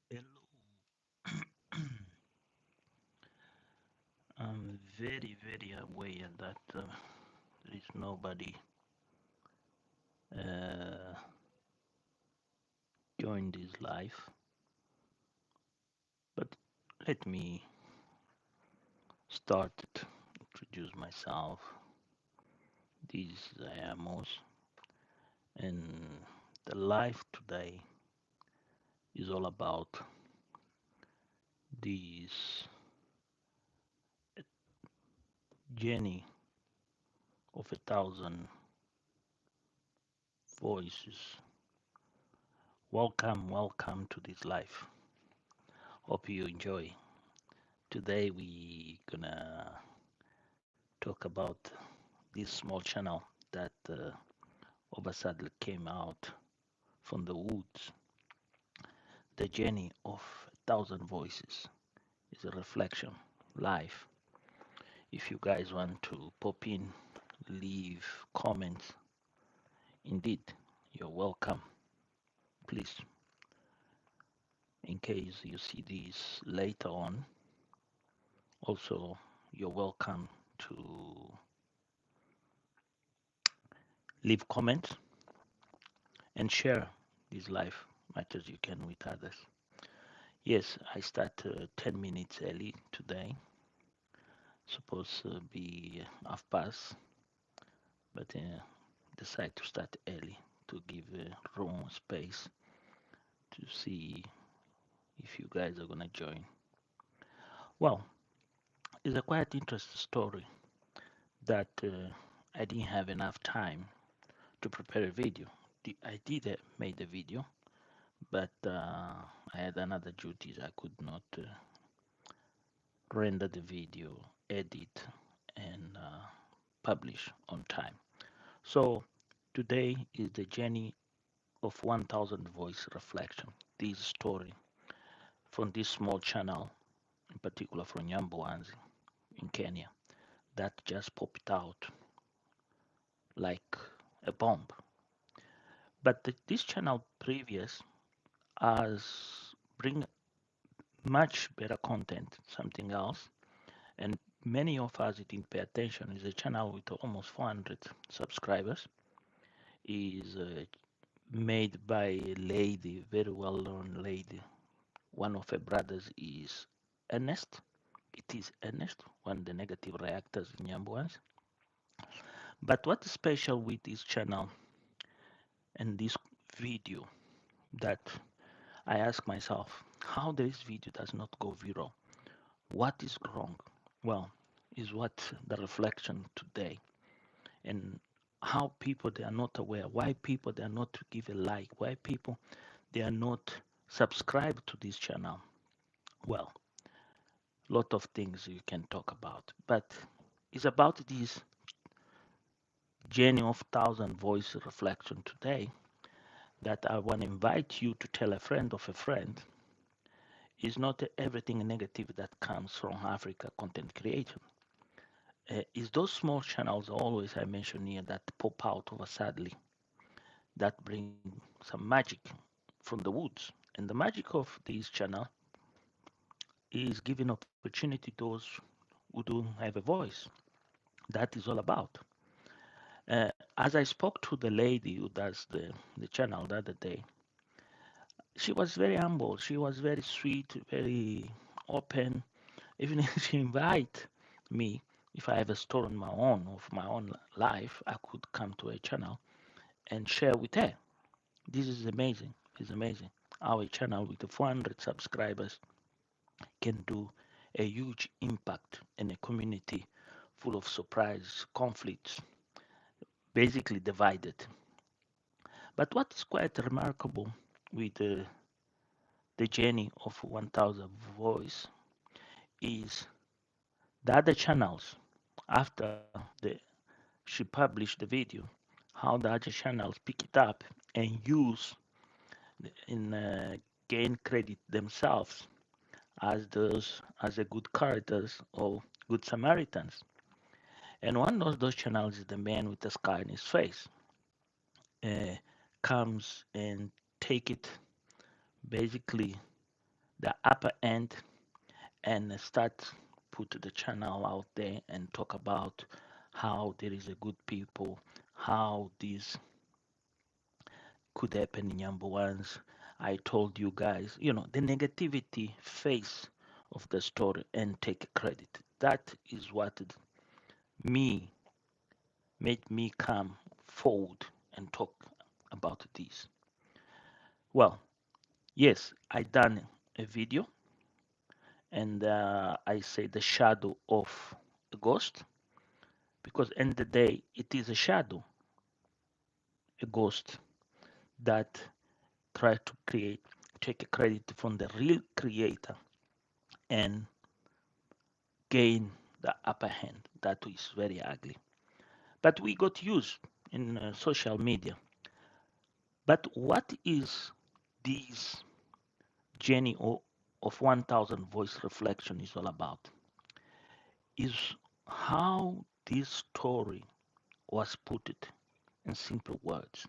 Hello. I'm very aware that there is nobody uh, joined this life, but let me start to introduce myself. This is Amos, and the life today is all about this journey of 1,000 voices. Welcome to this life. Hope you enjoy. Today we gonna talk about this small channel that Obasadl came out from the woods. The journey of 1,000 voices is a reflection, life. If you guys want to pop in, leave comments, indeed, you're welcome. Please, in case you see this later on, also you're welcome to leave comments and share this life matters you can with others. Yes, I start 10 minutes early today. Supposed to be half past, but decide to start early to give room, space to see if you guys are gonna join. Well, it's a quite interesting story that I didn't have enough time to prepare a video. I did made a video, but I had another duties. I could not render the video, edit, and publish on time. So today is the journey of 1,000 voice reflection. This story from this small channel, in particular from Nyamboanzi in Kenya, that just popped out like a bomb. But this channel previous has bring much better content, something else, and many of us didn't pay attention. Is a channel with almost 400 subscribers. Is made by a lady, very well known lady. One of her brothers is Ernest. It is Ernest, one of the negative reactors in Yambuans. But what is special with this channel and this video that I ask myself, how this video does not go viral? What is wrong? Well, is what the reflection today and how people they are not aware, why people they are not to give a like, why people they are not subscribed to this channel. Well, lot of things you can talk about, but it's about this journey of thousand voice reflection today that I want to invite you to tell a friend of a friend is not everything negative that comes from Africa content creation. Is those small channels always I mention here that pop out over sadly that bring some magic from the woods. And the magic of this channel is giving opportunity to those who don't have a voice. That is all about. As I spoke to the lady who does the channel the other day, she was very humble. She was very sweet, very open. Even if she invite me, if I have a story on my own of my own life, I could come to a channel and share with her. This is amazing. It's amazing. Our channel with the 400 subscribers can do a huge impact in a community full of surprise, conflicts, basically divided. But what is quite remarkable with the journey of 1,000 voice is the other channels after she published the video, how the other channels pick it up and use in gain credit themselves as those as a good characters or good Samaritans. And one of those channels is the man with the scar in his face. Uh, Comes and take it basically the upper end and start put the channel out there and talk about how there is a good people, how this could happen in number ones. I told you guys, the negativity face of the story and take credit. That is what me made me come forward and talk about this. Well, yes, I done a video and I say the shadow of a ghost because end of the day it is a shadow, a ghost that try to create, take a credit from the real creator and gain the upper hand. That is very ugly. But we got used in social media. But what is this journey of 1000 voice reflection is all about? Is how this story was put it in simple words.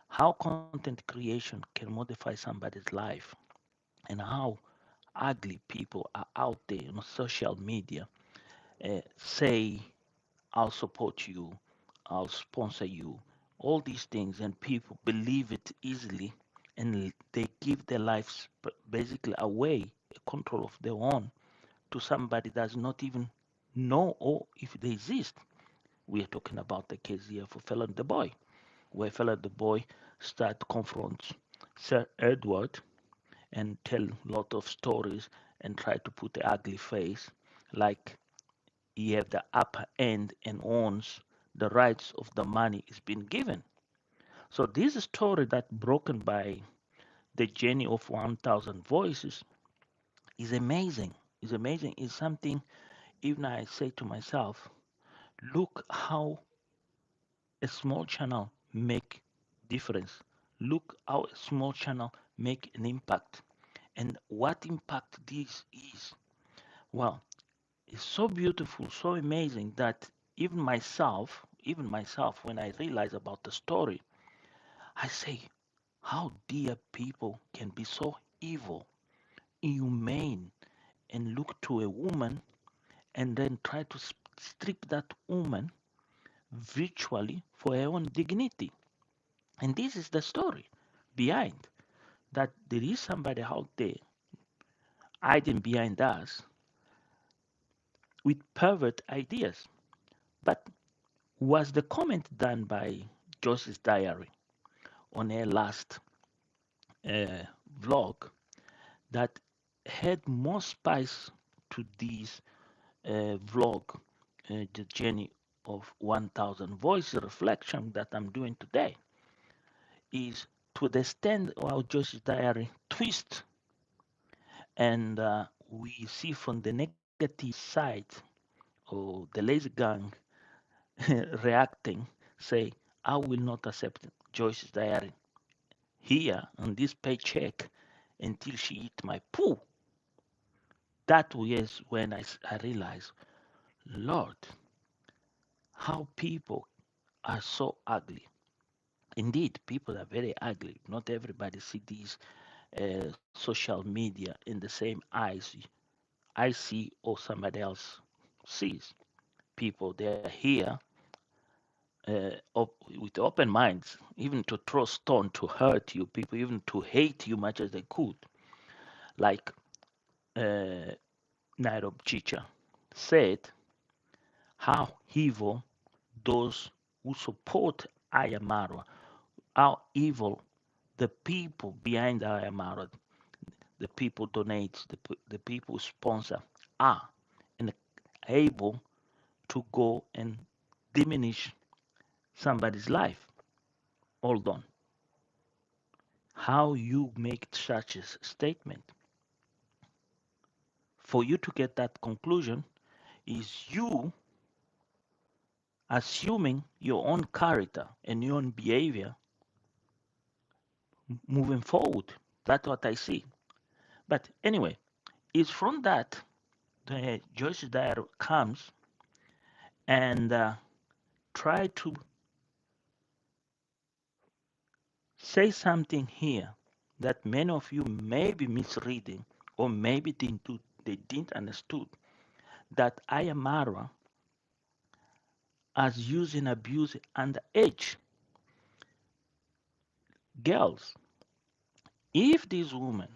How content creation can modify somebody's life and how ugly people are out there on social media say I'll support you, I'll sponsor you, all these things, and people believe it easily and they give their lives basically away, a control of their own to somebody that does not even know or if they exist. We are talking about the case here for Fella the Boy, where Fella the Boy start to confront Sir Edward and tell a lot of stories and try to put the ugly face like he have the upper end and owns the rights of the money is being given. So this story that broken by the journey of 1000 voices is amazing. Is amazing. Is something even I say to myself, look how a small channel make difference. Look how a small channel make an impact. And what impact this is. Well, it's so beautiful, so amazing that even myself, when I realize about the story, I say, how dear people can be so evil, inhumane, and look to a woman and then try to strip that woman virtually for her own dignity. And this is the story behind that there is somebody out there hiding behind us with pervert ideas. But was the comment done by Joyce's Diary on her last uh, vlog that had more spice to this vlog, the journey of 1000 voice reflection that I'm doing today, is to the extent how Joyce's Diary twist and we see from the negative side or the lazy gang reacting, say, I will not accept Joyce's Diary here on this paycheck until she eat my poo. That was when I realized, Lord, how people are so ugly. Indeed, people are very ugly. Not everybody see these social media in the same eyes I see or somebody else sees. People, they are here with open minds, even to throw stone to hurt you, people even to hate you much as they could. Like uh, Nairobi Chicha said, how evil those who support Ayamara, how evil the people behind Ayamara, the people donate, the people sponsor are, and able to go and diminish somebody's life. Hold on. How you make such a statement? For you to get that conclusion is you assuming your own character and your own behavior moving forward. That's what I see. But anyway, it's from that the Joyce Dyer comes and try to say something here that many of you may be misreading or maybe they didn't understood that Ayamara as using abuse underage girls. If this woman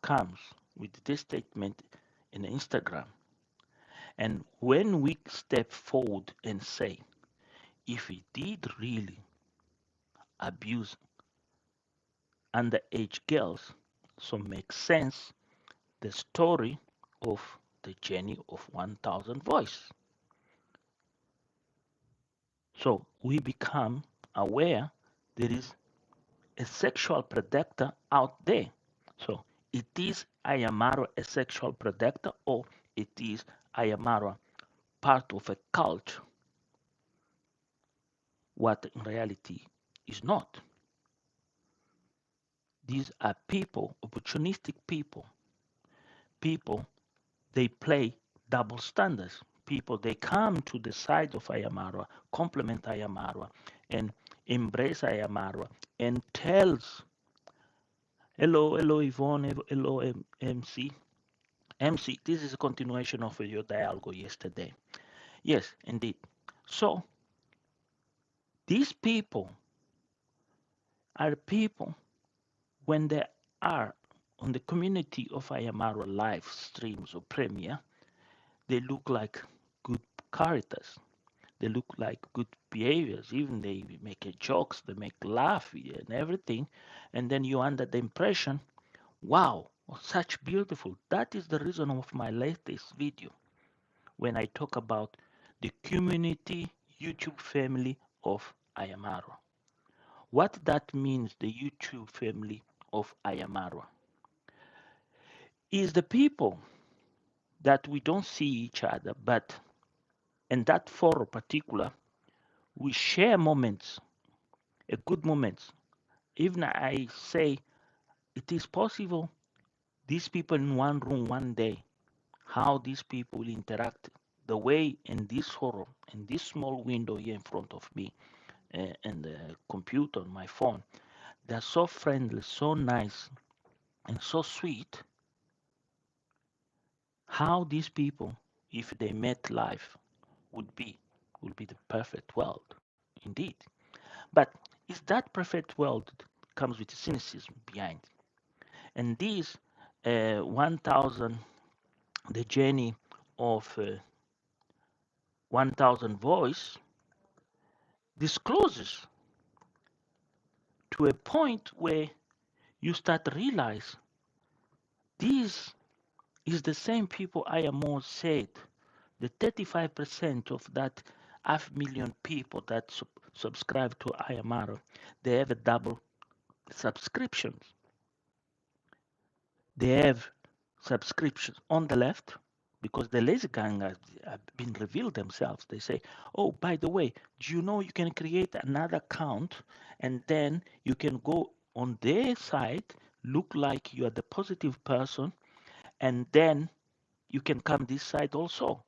comes with this statement in Instagram, and when we step forward and say, if he did really abuse underage girls, so makes sense the story of the journey of 1000 voice. So we become aware there is a sexual predator out there. So it is Ayamaro a sexual predator or it is Ayamaro part of a cult, what in reality is not. These are people, opportunistic people, people they play double standards. People they come to the side of Ayamaro, compliment Ayamaro, and embrace Ayamaro, and tells, hello, hello Yvonne, hello MC. MC, this is a continuation of your dialogue yesterday. Yes, indeed. So these people are people when they are on the community of Ayamaro live streams or premiere, they look like good characters. They look like good behaviors. Even they make jokes, they make laugh and everything. And then you under the impression, wow, such beautiful. That is the reason of my latest video when I talk about the community YouTube family of Ayamaro. What that means, the YouTube family of Ayamaro, is the people that we don't see each other, but in that forum particular, we share moments, a good moments. Even I say it is possible these people in one room one day, how these people interact, the way in this forum, in this small window here in front of me, and the computer, my phone, they're so friendly, so nice, and so sweet. How these people, if they met live, would be would be the perfect world, indeed. But is that perfect world comes with cynicism behind, and this 1000, the journey of 1000 voice discloses to a point where you start to realize these is the same people Ayamo said, the 35% of that half million people that subscribe to Ayamaro, they have a double subscriptions. They have subscriptions on the left because the lazy gang have been revealed themselves. They say, oh, by the way, do you know you can create another account and then you can go on their site, look like you are the positive person, and then you can come this side also.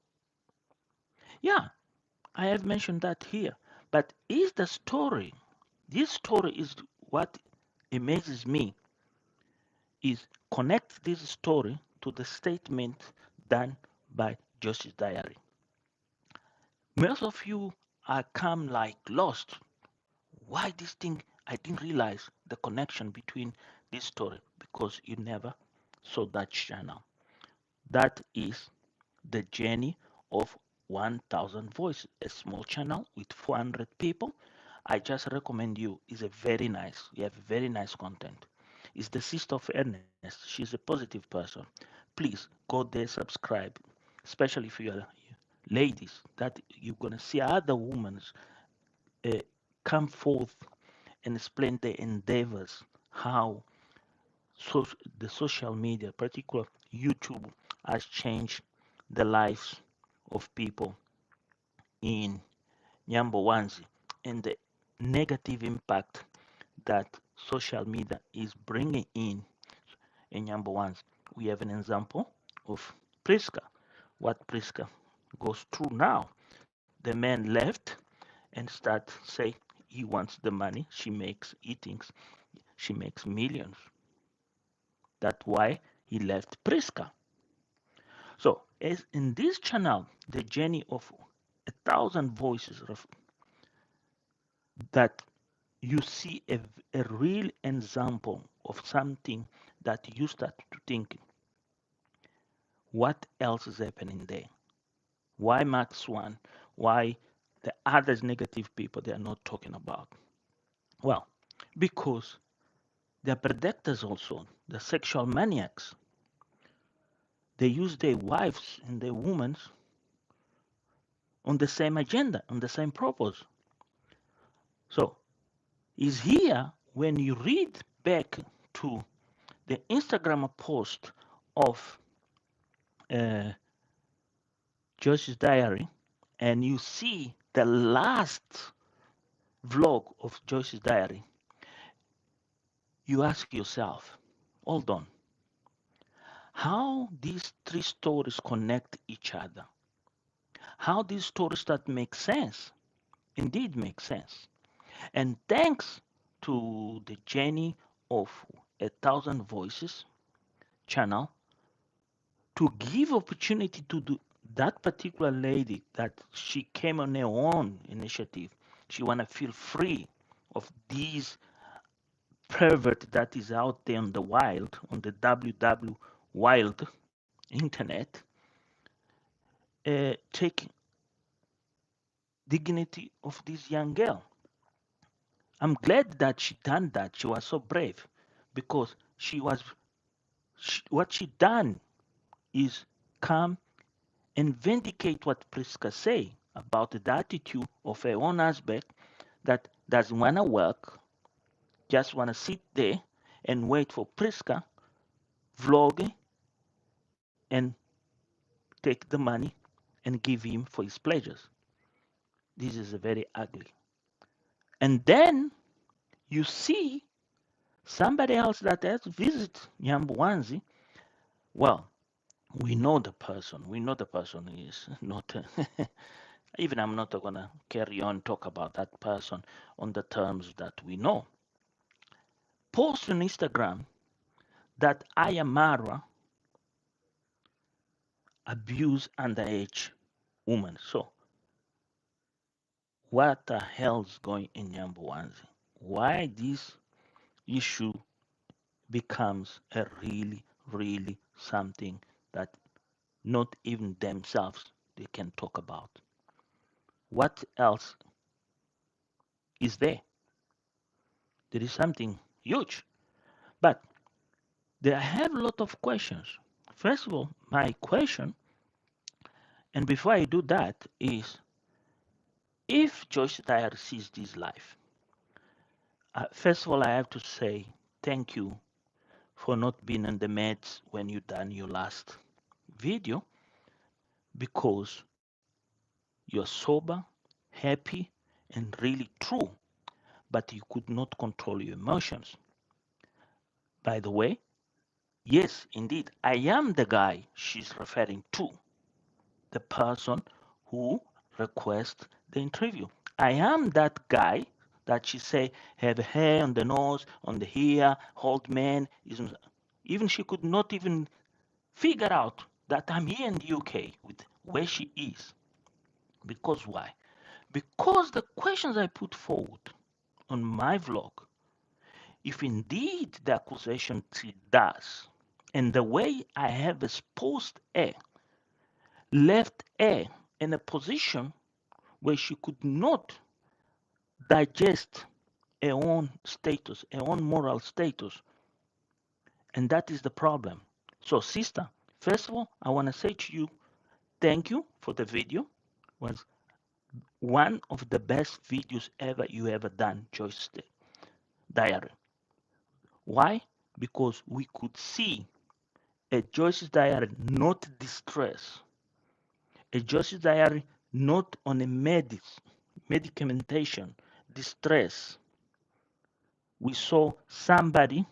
Yeah, I have mentioned that here. But is the story, this story is what amazes me, is connect this story to the statement done by Josh's diary. Most of you are come like lost. Why this thing? I didn't realize the connection between this story because you never saw that channel. That is the journey of 1000 voices, a small channel with 400 people. I just recommend you. It's a very nice. You have very nice content. It's the sister of Ernest. She's a positive person. Please go there, subscribe, especially if you are ladies. That you're gonna see other women uh, come forth and explain their endeavors, how so the social media, particularly YouTube, has changed the lives of people in Nyambowanzi and the negative impact that social media is bringing in Nyambowanzi. We have an example of Priska, what Priska goes through now. The man left and start say he wants the money. She makes, he thinks she makes millions. That's why he left Priska. So, as in this channel, the journey of 1,000 voices that you see a real example of something that you start to think, what else is happening there? Why Max Swan? Why the others negative people they are not talking about? Well, because they're predators also, the sexual maniacs. They use their wives and their women on the same agenda, on the same purpose. So is here when you read back to the Instagram post of uh, Joyce's diary, and you see the last vlog of Joyce's diary, you ask yourself, hold on, how these three stories connect each other? How these stories start make sense? Indeed make sense. And thanks to the journey of 1,000 voices channel to give opportunity to that particular lady that she came on her own initiative. She want to feel free of these pervert that is out there on the wild, on the WW wild internet, take dignity of this young girl. I'm glad that she done that. She was so brave because what she done is come and vindicate what Priska say about the attitude of her own husband that doesn't want to work, just want to sit there and wait for Priska, vlog, and take the money and give him for his pleasures. This is very ugly. And then you see somebody else that has visited Nyambuanzi. Well, we know the person. We know the person is not. Even I'm not gonna carry on talk about that person on the terms that we know. Post on Instagram that Ayamara abused underage woman. So what the hell's going in Nyambuanzi? Why this issue becomes a really, really something that not even themselves they can talk about. What else is there? There is something huge. But I have a lot of questions. First of all, my question, and before I do that, is if Joyce Dyer sees this live, first of all, I have to say thank you for not being on the meds when you done your last video because you're sober, happy, and really true, but you could not control your emotions. By the way, yes, indeed, I am the guy she's referring to, the person who requests the interview. I am that guy that she say have hair on the nose, on the ear, old man. Even she could not even figure out that I'm here in the UK with where she is. Because why? Because the questions I put forward on my vlog, if indeed the accusation she does, and the way I have exposed her, left her in a position where she could not digest her own status, her own moral status. And that is the problem. So, sister, first of all, I want to say to you, thank you for the video. It was one of the best videos ever you ever done, Joyce Diary. Why? Because we could see a Joyce's diary not distress, a Joyce's diary not on a medicamentation, distress. We saw somebody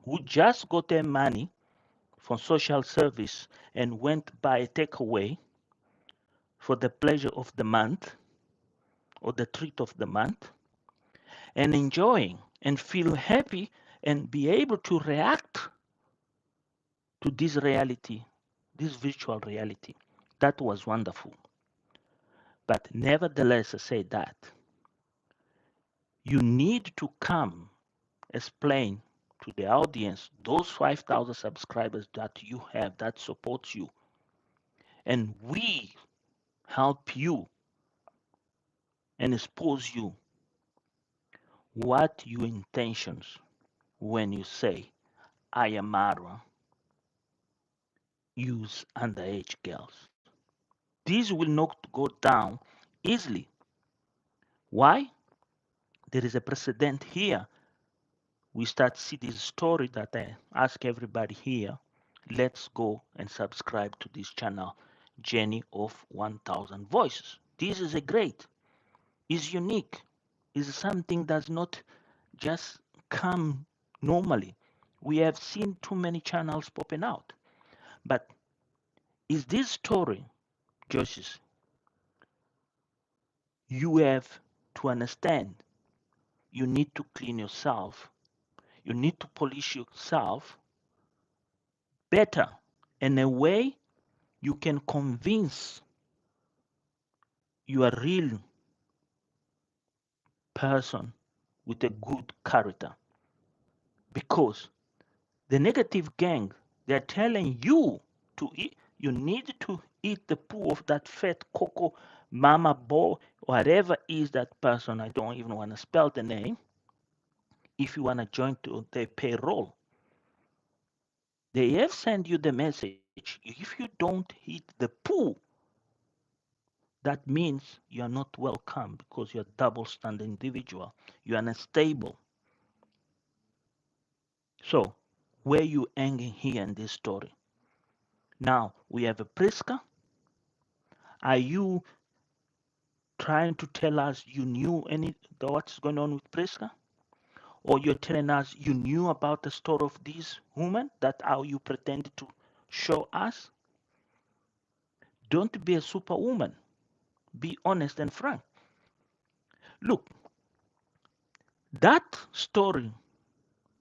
who just got their money from social service and went buy a takeaway for the pleasure of the month or the treat of the month and enjoying and feel happy and be able to react to this reality, this virtual reality. That was wonderful. But nevertheless, I say that you need to come explain to the audience, those 5,000 subscribers that you have that supports you, and we help you and expose you what your intentions when you say I am Marwa, use underage girls. These will not go down easily. Why? There is a precedent here. We start see this story that I ask everybody here. Let's go and subscribe to this channel, Journey of 1000 Voices. This is a great, is unique, is something does not just come normally. We have seen too many channels popping out. But is this story, Joyce, you have to understand you need to clean yourself. You need to polish yourself better in a way you can convince you are a real person with a good character. Because the negative gang, they're telling you to eat, you need to eat the poo of that fat cocoa mama boy, whatever is that person. I don't even want to spell the name. If you want to join to their payroll, they have sent you the message. If you don't eat the poo, that means you are not welcome because you're a double standard individual. You are unstable. So, where you hanging here in this story? Now we have a Priska. Are you trying to tell us you knew any what's going on with Priska? Or you're telling us you knew about the story of this woman that how you pretended to show us? Don't be a superwoman. Be honest and frank. Look, that story,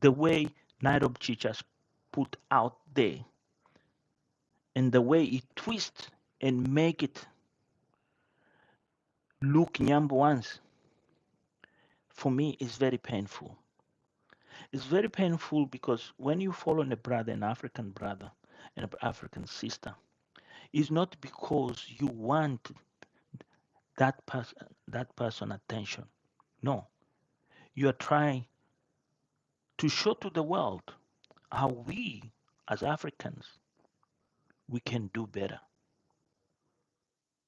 the way Nairobi Chichas put out there, and the way it twists and make it look Nyambo once, for me is very painful. It's very painful because when you follow a brother, an African brother, and an African sister, it's not because you want that person attention. No, you are trying to show to the world how we as Africans we can do better.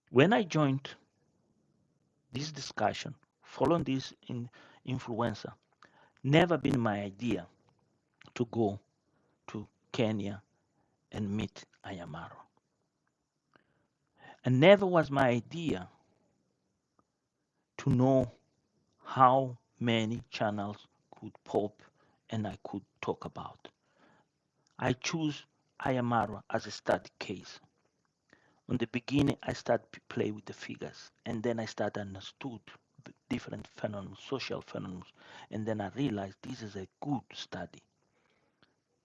When I joined this discussion, following this influencer, never been my idea to go to Kenya and meet Ayamaro. And never was my idea to know how many channels could pop and I could talk about. I choose Ayamaro as a study case. In the beginning, I started play with the figures, and then I started understood different phenomena, social phenomena, and then I realized this is a good study.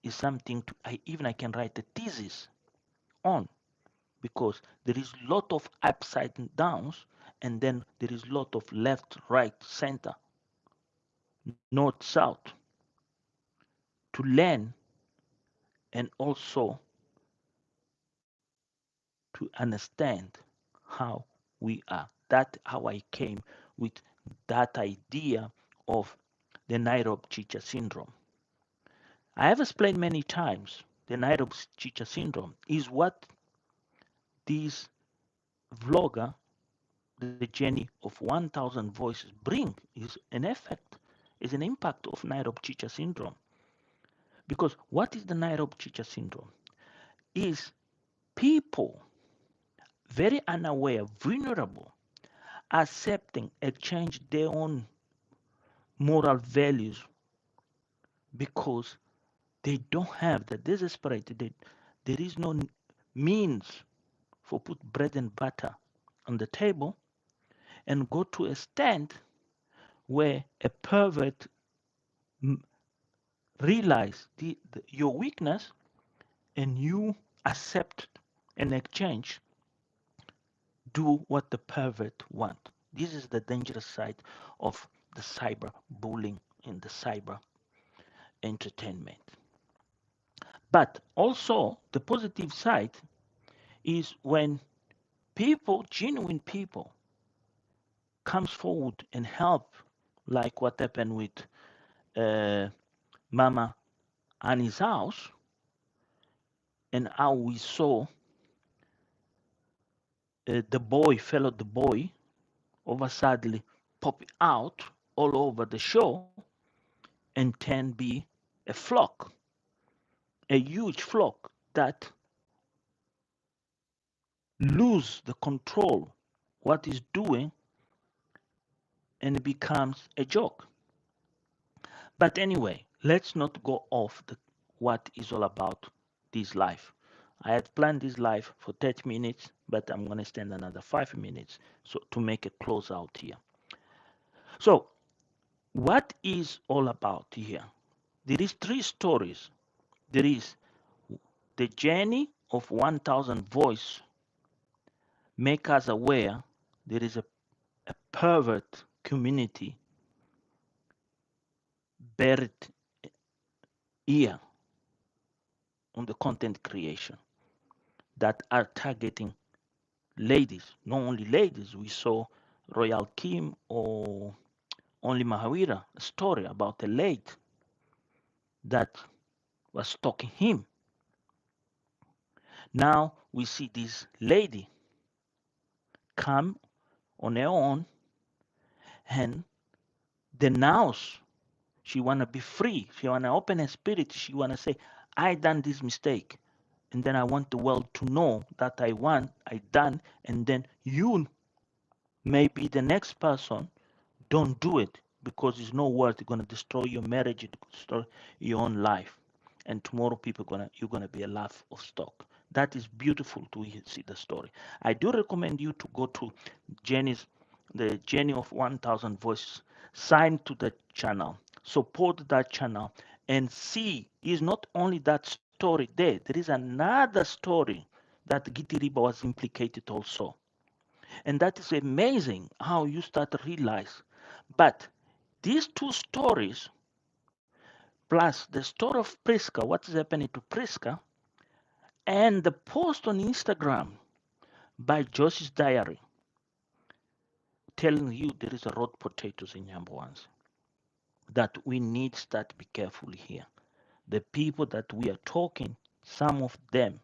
It's something to I can write a thesis on because there is a lot of upside and downs, and then there is a lot of left, right, center, north, south to learn and also to understand how we are. That's how I came with that idea of the Nairobi Chicha syndrome. I have explained many times the Nairobi Chicha syndrome is what this vlogger, the journey of 1000 voices bring is an effect, is an impact of Nairobi Chicha syndrome. Because what is the Nairobi Chicha syndrome? Is people very unaware, vulnerable, accepting, exchange their own moral values because they don't have the desperate. There is no means for put bread and butter on the table and go to a stand where a pervert realize your weakness and you accept and exchange, do what the pervert want. This is the dangerous side of the cyber bullying and the cyber entertainment. But also the positive side is when people, genuine people, comes forward and help, like what happened with uh, Mama Annie's house, and how we saw the boy, fellow the boy, over suddenly pop out all over the show and then be a flock, a huge flock that lose the control what is doing and it becomes a joke. But anyway, let's not go off what is all about this life. I had planned this live for 30 minutes, but I'm going to spend another 5 minutes so to make a close out here. So, what is all about here? There is three stories. There is the journey of 1,000 voice make us aware there is a pervert community buried here on the content creation that are targeting ladies, not only ladies. We saw Royal Kim or only Mahavira, a story about a lady that was stalking him. Now we see this lady come on her own and denounce. She wanna be free. She wanna open her spirit. She wanna say, I done this mistake. And then I want the world to know that I done, and then you may be the next person. Don't do it because it's no worth. It's gonna destroy your marriage, it destroy your own life. And tomorrow you're gonna be a laugh of stock. That is beautiful to see the story. I do recommend you to go to Jenny's the Journey of 1,000 Voices. Sign to the channel, support that channel, and see is not only that story there. There is another story that Gitiriba was implicated also, and that is amazing how you start to realize. But these two stories, plus the story of Priska, what is happening to Priska, and the post on Instagram by Josie's Diary, telling you there is a raw potatoes in Yambuans, that we need to start to be careful here. The people that we are talking, some of them,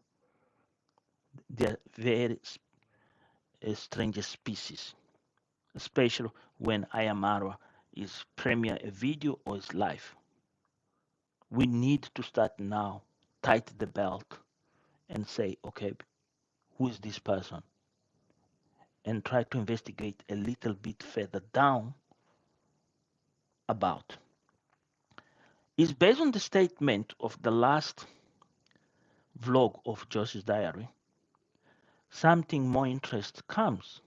they're very strange species, especially when Ayamara is premiere a video or is live. We need to start now, tighten the belt and say, okay, who is this person? And try to investigate a little bit further down about. It's based on the statement of the last vlog of Josie's Diary. Something more interest comes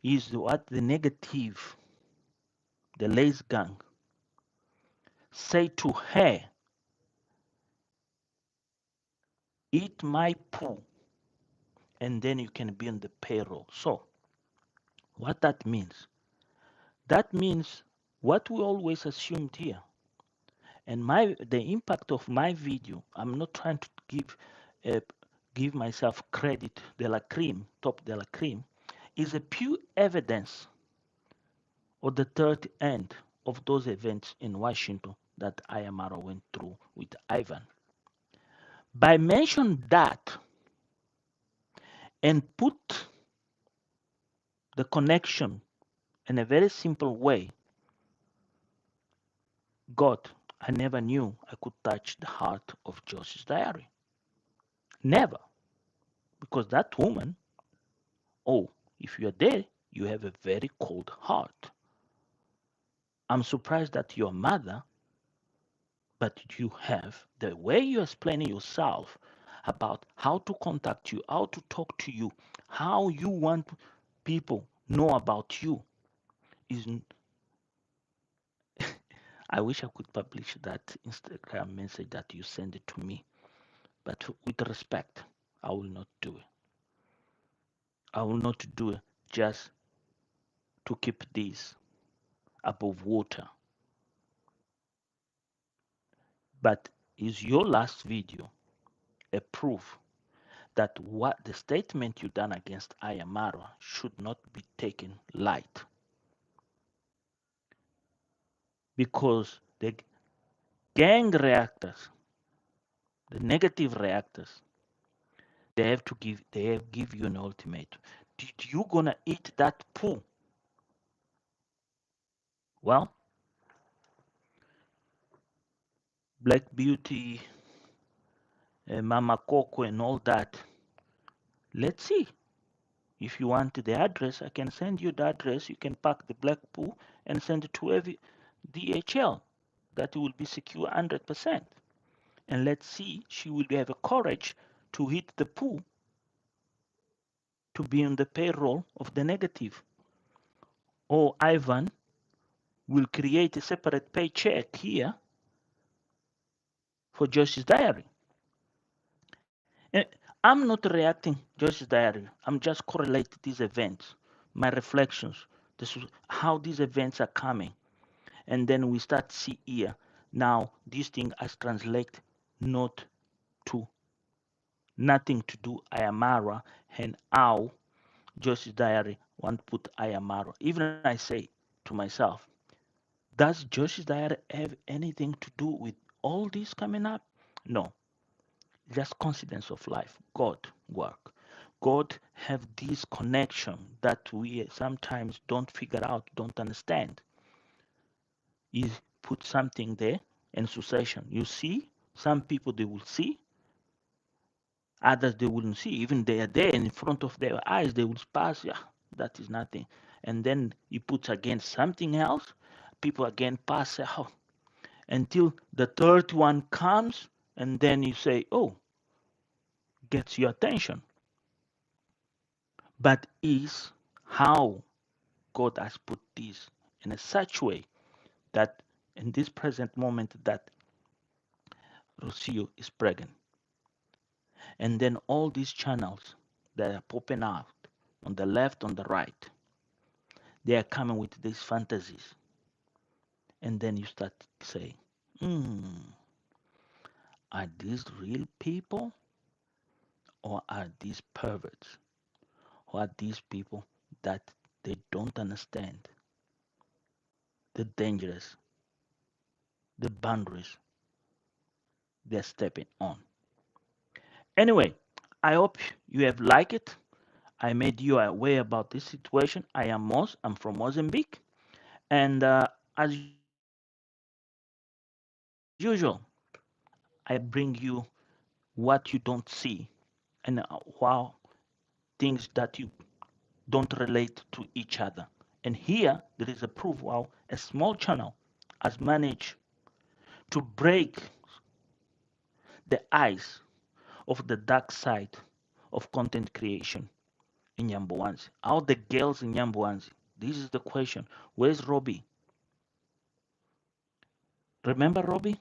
is what the negative, the lace gang, say to her, eat my poo, and then you can be on the payroll. So, what that means? That means what we always assumed here. And the impact of my video, I'm not trying to uh, give myself credit de la cream, top de la cream, is a pure evidence of the third end of those events in Washington that Ayamaro went through with Ivan. By mentioning that and put the connection in a very simple way, God, I never knew I could touch the heart of Josie's Diary. Never. Because that woman, oh, if you're there, you have a very cold heart. I'm surprised that your mother, but you have the way you're explaining yourself about how to contact you, how to talk to you, how you want people know about you is I wish I could publish that Instagram message that you sent it to me. But with respect, I will not do it. I will not do it just to keep this above water. But is your last video a proof that what the statement you done against Ayamara should not be taken light? Because the gang reactors, the negative reactors, they have give you an ultimatum. Did you gonna eat that poo? Well, Black Beauty, Mama Coco, and all that. Let's see. If you want the address, I can send you the address. You can pack the black poo and send it to every DHL. That will be secure 100%. And let's see, she will have a courage to hit the poo to be on the payroll of the negative. Or Ivan will create a separate paycheck here for Josh's diary. I'm not reacting Josh's diary. I'm just correlating these events, my reflections, how these events are coming. And then we start see here. Now this thing has translate not to nothing to do Ayamara and how Josh's diary want to put Ayamara. Even I say to myself, does Josh's diary have anything to do with all this coming up? No, just coincidence of life. God work. God have this connection that we sometimes don't figure out, don't understand. He put something there in succession. You see, some people they will see, others they wouldn't see. Even they are there in front of their eyes, they will pass. Yeah, that is nothing. And then he puts again something else. People again pass out until the third one comes, and then you say, "Oh, gets your attention." But is how God has put this in a such way that in this present moment that Rocio is pregnant. And then all these channels that are popping out on the left, on the right, they are coming with these fantasies. And then you start saying, hmm, are these real people or are these perverts? Or are these people that they don't understand the dangers, the boundaries they're stepping on? Anyway, I hope you have liked it. I made you aware about this situation. I am Moz. I'm from Mozambique. And as usual, I bring you what you don't see and how things that you don't relate to each other. And here, there is a proof how a small channel has managed to break the ice of the dark side of content creation in Nyamboanzi. How the girls in Nyamboanzi? This is the question. Where's Robbie? Remember Robbie?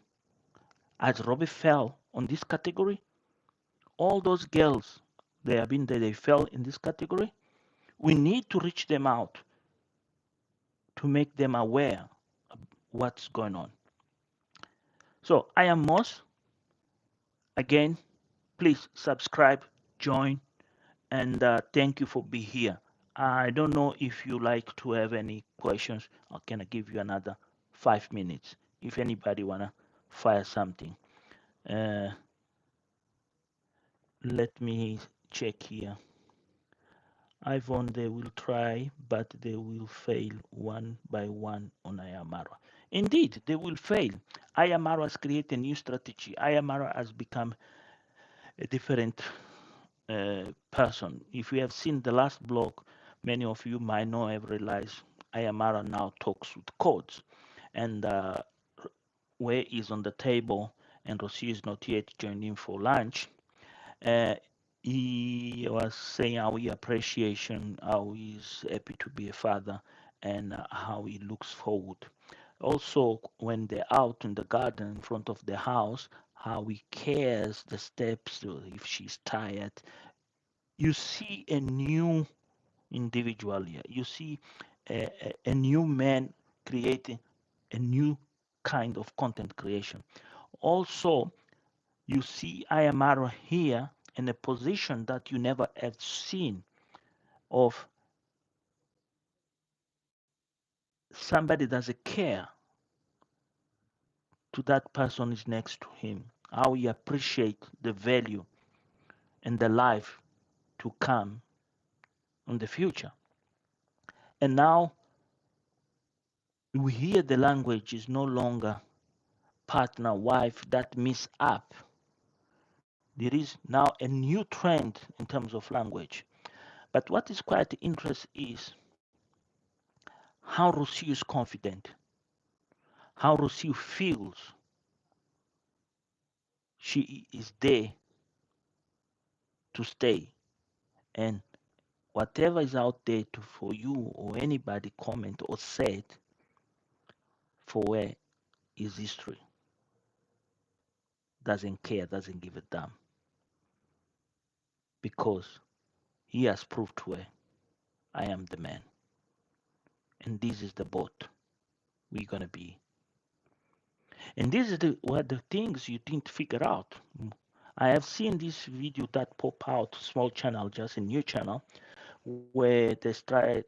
As Robbie fell on this category, all those girls they have been there, they fell in this category. We need to reach them out to make them aware of what's going on. So I am Moss. Again, please subscribe, join, and thank you for being here. I don't know if you like to have any questions. Or can I give you another 5 minutes if anybody wanna fire something? Uh, Let me check here. Ivan, they will try, but they will fail one by one on Ayamara. Indeed, they will fail. Ayamara has created a new strategy. Ayamara has become a different person. If you have seen the last blog, many of you might know, have realized Ayamara now talks with codes. And where he's on the table and Rossi is not yet joined in for lunch, uh, he was saying how he appreciation, how he's happy to be a father, and how he looks forward Also, when they're out in the garden in front of the house, how he cares the steps, if she's tired. You see a new individual here. You see a new man creating a new kind of content creation. Also, you see Ayamaro here in a position that you never have seen of somebody doesn't care to that person is next to him, how he appreciate the value and the life to come in the future. And now we hear the language is no longer partner, wife, that miss up. There is now a new trend in terms of language. But what is quite interesting is how Rousseau is confident, how Rousseau feels she is there to stay. And whatever is out there for you or anybody comment or said, for where is history, doesn't care, doesn't give a damn, because he has proved where I am the man, and this is the boat we're gonna be. And this is what the things you didn't figure out. I have seen this video that pop out, small channel, just a new channel, where they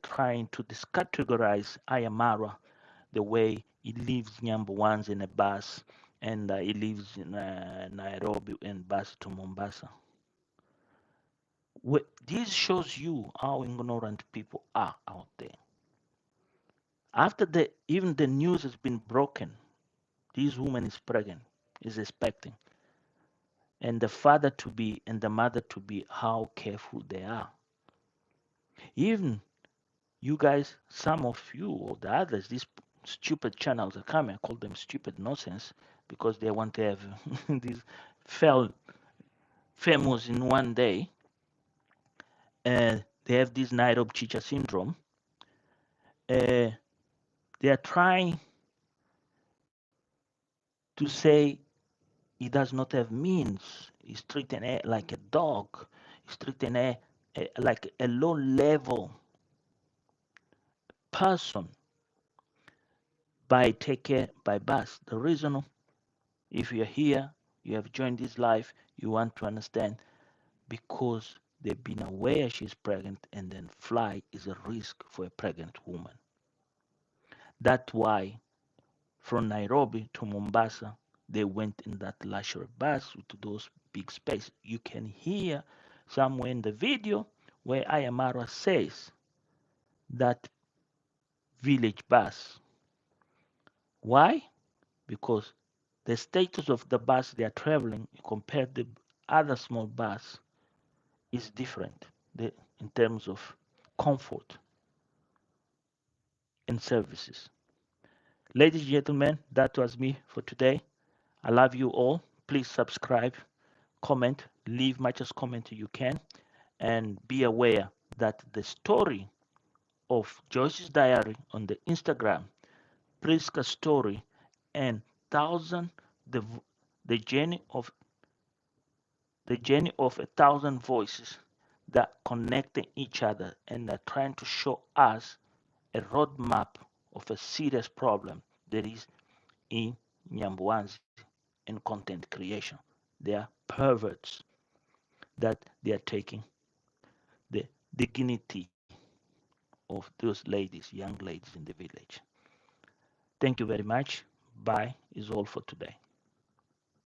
trying to categorize Ayamara the way he lives Nyambuwanza in a bus, and he lives in Nairobi and bus to Mombasa. This shows you how ignorant people are out there. After even the news has been broken, this woman is pregnant, is expecting, and the father to be and the mother to be, how careful they are. Even you guys, some of you or the others, these stupid channels are coming. I call them stupid nonsense because they want to have these fell famous in one day. And they have this Nairobi Chicha syndrome. They are trying to say he does not have means. He's treating her like a dog. He's treating her like a low level person by take care by bus. The reason, if you're here, you have joined this life, you want to understand, because they've been aware she's pregnant, and then fly is a risk for a pregnant woman. That's why from Nairobi to Mombasa, they went in that luxury bus to those big space. You can hear somewhere in the video where Ayamara says that village bus. Why? Because the status of the bus they are traveling compared to other small bus is different in terms of comfort and services. Ladies and gentlemen, that was me for today. I love you all. Please subscribe, comment, leave much as comment you can, and be aware that the story of Joyce's Diary on the Instagram, Priska Story, and Thousand the the journey of a thousand voices that connecting each other and are trying to show us a roadmap of a serious problem that is in Nyambuanzi in content creation. They are perverts that they are taking the dignity of those ladies, young ladies in the village. Thank you very much. Bye is all for today.